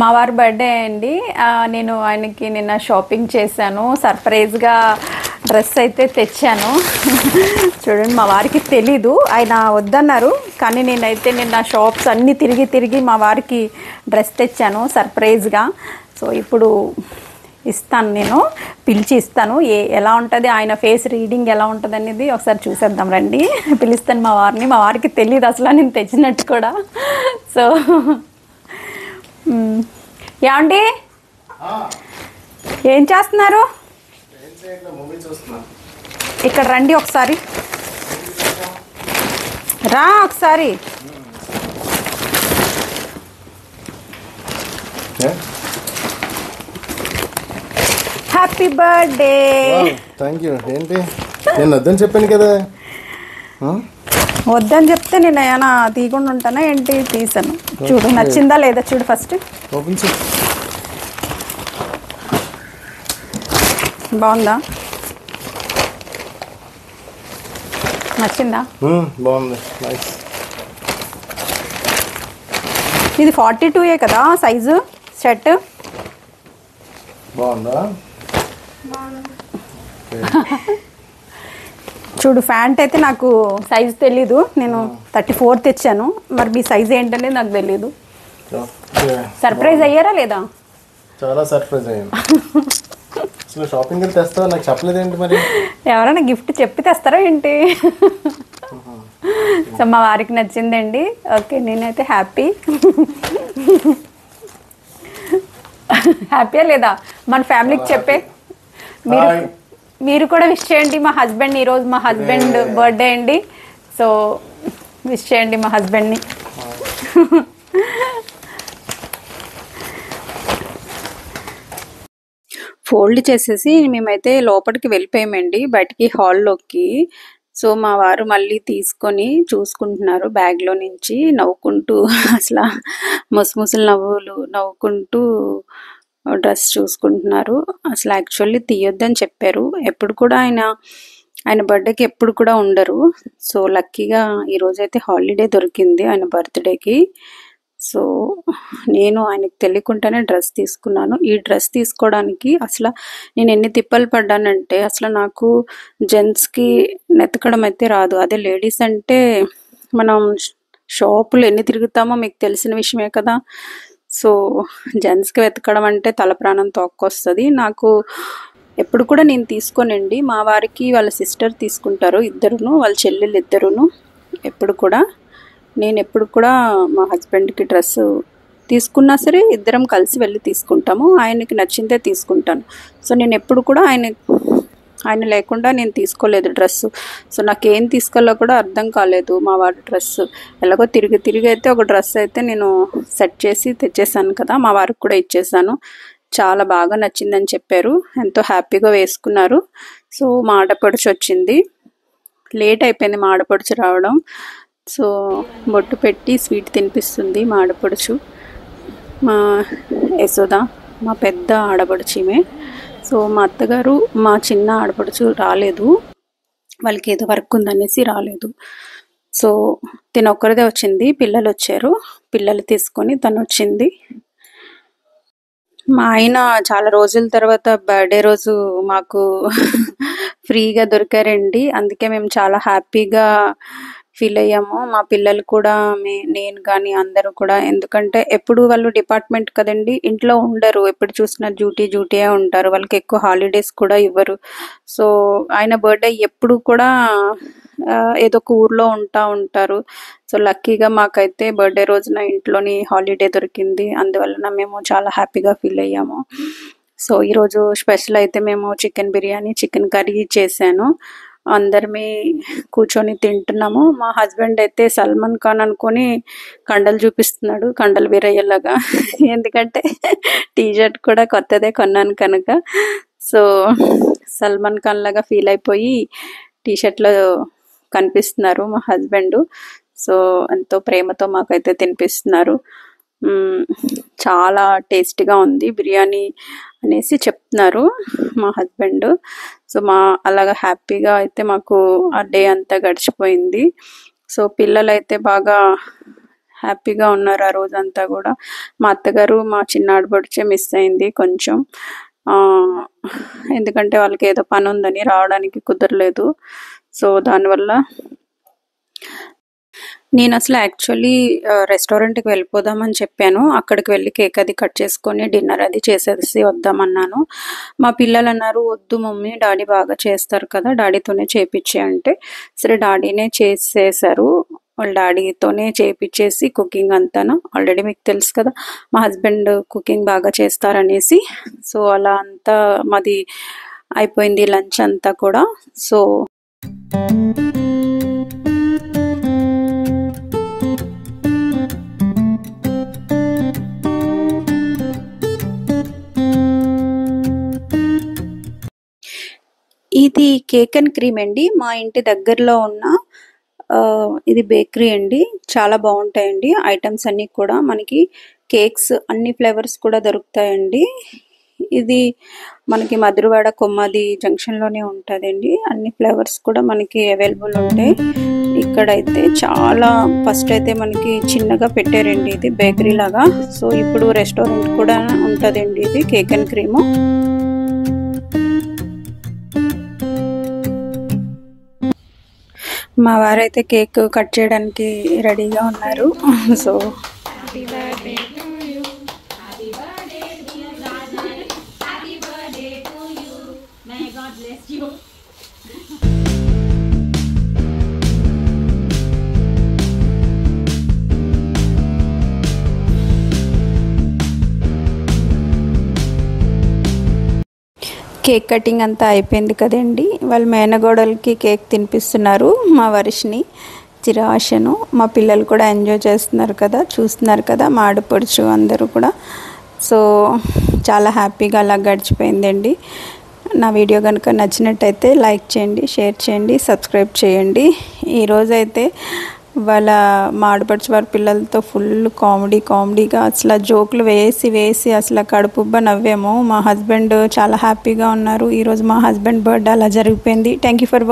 మా వారి బర్త్డే అండి. నేను ఆయనకి నిన్న షాపింగ్ చేశాను. సర్ప్రైజ్గా డ్రెస్ అయితే తెచ్చాను. చూడండి, మా వారికి తెలీదు, ఆయన వద్దన్నారు. కానీ నేనైతే నిన్న షాప్స్ అన్నీ తిరిగి తిరిగి మా వారికి డ్రెస్ తెచ్చాను సర్ప్రైజ్గా. సో ఇప్పుడు ఇస్తాను, నేను పిలిచి ఇస్తాను. ఎలా ఉంటుంది, ఆయన ఫేస్ రీడింగ్ ఎలా ఉంటుంది అనేది ఒకసారి చూసేద్దాం రండి. పిలుస్తాను మా వారిని. మా వారికి తెలియదు అసలు నేను తెచ్చినట్టు కూడా. సో ఏమండి, ఏం చేస్తున్నారు? ఇక్కడ రండి ఒకసారి, రా ఒకసారి. Happy birthday. Thank you. ఏంటి, నేను వద్దని చెప్పాను కదా. వద్దని చెప్తే నేను ఏమైనా తీయకుండా ఉంటానా ఏంటి? తీసాను. చూడు, నచ్చిందా లేదా చూడు ఫస్ట్. బాగుందా? నచ్చిందా? బాగుంది. ఇది 42 కదా సైజు షర్ట్. బాగుందా? చూడు, ప్యాంట్ అయితే నాకు సైజు తెలీదు. నేను 34 తెచ్చాను. మరి మీ సైజు ఏంటనేది నాకు తెలీదు. సర్ప్రైజ్ అయ్యారా లేదా? చాలా సర్ప్రైజ్ అయ్యాను. అసలు షాపింగ్ వెళ్ళి తెస్తావా, నాకు చెప్పలేదేంటి మరి? ఎవరైనా గిఫ్ట్ చెప్పి తెస్తారా ఏంటి? సో మా వారికి నచ్చిందండి. ఓకే, నేనైతే హ్యాపీ. హ్యాపీయా లేదా? మన ఫ్యామిలీకి చెప్పే మీరు కూడా విష్ చేయండి మా హస్బెండ్. ఈరోజు మా హస్బెండ్ బర్త్డే అండి. సో విష్ చేయండి మా హస్బెండ్ని. ఫోల్డ్ చేసేసి మేమైతే లోపలికి వెళ్ళిపోయామండి, బయటికి హాల్లోకి. సో మా వారు మళ్ళీ తీసుకొని చూసుకుంటున్నారు బ్యాగ్లో నుంచి, నవ్వుకుంటూ అసలు ముసుముసులు నవ్వుకుంటూ డ్రెస్ చూసుకుంటున్నారు. అసలు యాక్చువల్లీ తీయొద్దని చెప్పారు. ఎప్పుడు కూడా ఆయన బర్త్డేకి ఎప్పుడు కూడా ఉండరు. సో లక్కీగా ఈరోజైతే హాలిడే దొరికింది ఆయన బర్త్డేకి. సో నేను ఆయనకు తెలియకుండానే డ్రెస్ తీసుకున్నాను. ఈ డ్రెస్ తీసుకోవడానికి అసలు నేను ఎన్ని తిప్పలు పడ్డానంటే, అసలు నాకు జెంట్స్కి నెతకడం అయితే రాదు. అదే లేడీస్ అంటే మనం షాపులు ఎన్ని తిరుగుతామో మీకు తెలిసిన విషయమే కదా. సో జెంట్స్కి వెతకడం అంటే తల ప్రాణం తోక్కొస్తుంది. నాకు ఎప్పుడు కూడా నేను తీసుకోనండి. మా వారికి వాళ్ళ సిస్టర్ తీసుకుంటారు, ఇద్దరును, వాళ్ళ చెల్లెలు ఇద్దరును. నేను ఎప్పుడు కూడా మా హస్బెండ్కి డ్రెస్ తీసుకున్నా సరే ఇద్దరం కలిసి వెళ్ళి తీసుకుంటాము. ఆయనకి నచ్చిందే తీసుకుంటాను. సో నేను ఎప్పుడు కూడా ఆయన లేకుండా నేను తీసుకోలేదు డ్రెస్సు. సో నాకేం తీసుకోవాలో కూడా అర్థం కాలేదు. మా వాడి డ్రెస్సు ఎలాగో తిరిగి అయితే ఒక డ్రెస్ అయితే నేను సెట్ చేసి తెచ్చేసాను కదా, మా వారికి కూడా ఇచ్చేసాను. చాలా బాగా నచ్చిందని చెప్పారు, ఎంతో హ్యాపీగా వేసుకున్నారు. సో మా ఆడపడుచు వచ్చింది, లేట్ అయిపోయింది మా ఆడపడుచు రావడం. సో బొట్టు పెట్టి స్వీట్ తినిపిస్తుంది మా ఆడపడుచు, మా యశోద, మా పెద్ద ఆడపడుచుమే. సో మా అత్తగారు, మా చిన్న ఆడపడుచు రాలేదు, వాళ్ళకి ఏదో వర్క్ ఉందనేసి రాలేదు. సో ఒక్కరిదే వచ్చింది. పిల్లలు వచ్చారు, పిల్లలు తీసుకొని తను వచ్చింది. మా ఆయన చాలా రోజుల తర్వాత బర్త్డే రోజు మాకు ఫ్రీగా దొరికారండి. అందుకే మేము చాలా హ్యాపీగా ఫీల్ అయ్యాము. మా పిల్లలు కూడా, నేను కానీ అందరూ కూడా. ఎందుకంటే ఎప్పుడు వాళ్ళు డిపార్ట్మెంట్ కదండి, ఇంట్లో ఉండరు, ఎప్పుడు చూసినా డ్యూటీయే ఉంటారు. వాళ్ళకి ఎక్కువ హాలిడేస్ కూడా ఇవ్వరు. సో ఆయన బర్త్డే ఎప్పుడు కూడా ఏదో ఒక ఊర్లో ఉంటారు. సో లక్కీగా మాకైతే బర్త్డే రోజున ఇంట్లోని హాలిడే దొరికింది. అందువలన మేము చాలా హ్యాపీగా ఫీల్ అయ్యాము. సో ఈరోజు స్పెషల్ అయితే మేము చికెన్ బిర్యానీ, చికెన్ కర్రీ చేశాను. అందరమే కూర్చొని తింటున్నాము. మా హస్బెండ్ అయితే సల్మాన్ ఖాన్ అనుకొని కండలు చూపిస్తున్నాడు, కండలు వీరయ్యేలాగా. ఎందుకంటే టీషర్ట్ కూడా కొత్తదే కొన్నాను కనుక. సో సల్మాన్ ఖాన్ లాగా ఫీల్ అయిపోయి టీషర్ట్లో కనిపిస్తున్నారు మా హస్బెండ్. సో ఎంతో ప్రేమతో మాకైతే తినిపిస్తున్నారు. చాలా టేస్టీగా ఉంది బిర్యానీ అనేసి చెప్తున్నారు మా హస్బెండ్. సో అలాగా హ్యాపీగా అయితే మాకు ఆ డే అంతా గడిచిపోయింది. సో పిల్లలైతే బాగా హ్యాపీగా ఉన్నారు ఆ రోజంతా కూడా. మా అత్తగారు మా చిన్న ఆడపడుచే మిస్ అయింది కొంచెం. ఎందుకంటే వాళ్ళకి ఏదో పని ఉందని రావడానికి కుదరలేదు. సో దానివల్ల నేను అసలు యాక్చువల్లీ రెస్టారెంట్కి వెళ్ళిపోదామని చెప్పాను. అక్కడికి వెళ్ళి కేక్ అది కట్ చేసుకొని డిన్నర్ అది చేసేసి వద్దామన్నాను. మా పిల్లలు అన్నారు, వద్దు మమ్మీ డాడీ బాగా చేస్తారు కదా, డాడీతోనే చేపించే అంటే, సరే డాడీనే చేసేసారు. వాళ్ళ డాడీతోనే చేపించేసి కుకింగ్ అంతాను. ఆల్రెడీ మీకు తెలుసు కదా మా హస్బెండ్ కుకింగ్ బాగా చేస్తారనేసి. సో అలా అంతా మాది అయిపోయింది లంచ్ అంతా కూడా. సో ఇది కేక్ అండ్ క్రీమ్ అండి. మా ఇంటి దగ్గరలో ఉన్న ఇది బేకరీ అండి. చాలా బాగుంటాయండి ఐటమ్స్ అన్నీ కూడా. మనకి కేక్స్ అన్ని ఫ్లేవర్స్ కూడా దొరుకుతాయండి. ఇది మనకి మధురవాడ కొమ్మది జంక్షన్లోనే ఉంటుందండి. అన్ని ఫ్లేవర్స్ కూడా మనకి అవైలబుల్ ఉంటాయి. ఇక్కడైతే చాలా ఫస్ట్ అయితే మనకి చిన్నగా పెట్టారండి ఇది బేకరీ లాగా. సో ఇప్పుడు రెస్టారెంట్ కూడా ఉంటుందండి ఇది కేక్ అండ్ క్రీము. మా వారైతే కేక్ కట్ చేయడానికి రెడీగా ఉన్నారు. సో కేక్ కటింగ్ అంతా అయిపోయింది కదండి. వాళ్ళ మేనగోడలకి కేక్ తినిపిస్తున్నారు మా వర్షిని, చిరాశను. మా పిల్లలు కూడా ఎంజాయ్ చేస్తున్నారు కదా, చూస్తున్నారు కదా మా ఆడపడుచు అందరూ కూడా. సో చాలా హ్యాపీగా అలా గడిచిపోయిందండి. నా వీడియో కనుక నచ్చినట్టయితే లైక్ చేయండి, షేర్ చేయండి, సబ్స్క్రైబ్ చేయండి. ఈరోజైతే వాళ్ళ మా ఆడపడుచు వారి పిల్లలతో ఫుల్ కామెడీగా అసలు జోకులు వేసి అసలు కడుపుబ్బ నవ్వాము. మా హస్బెండ్ చాలా హ్యాపీగా ఉన్నారు. ఈరోజు మా హస్బెండ్ బర్త్డే అలా జరిగిపోయింది. Thank you for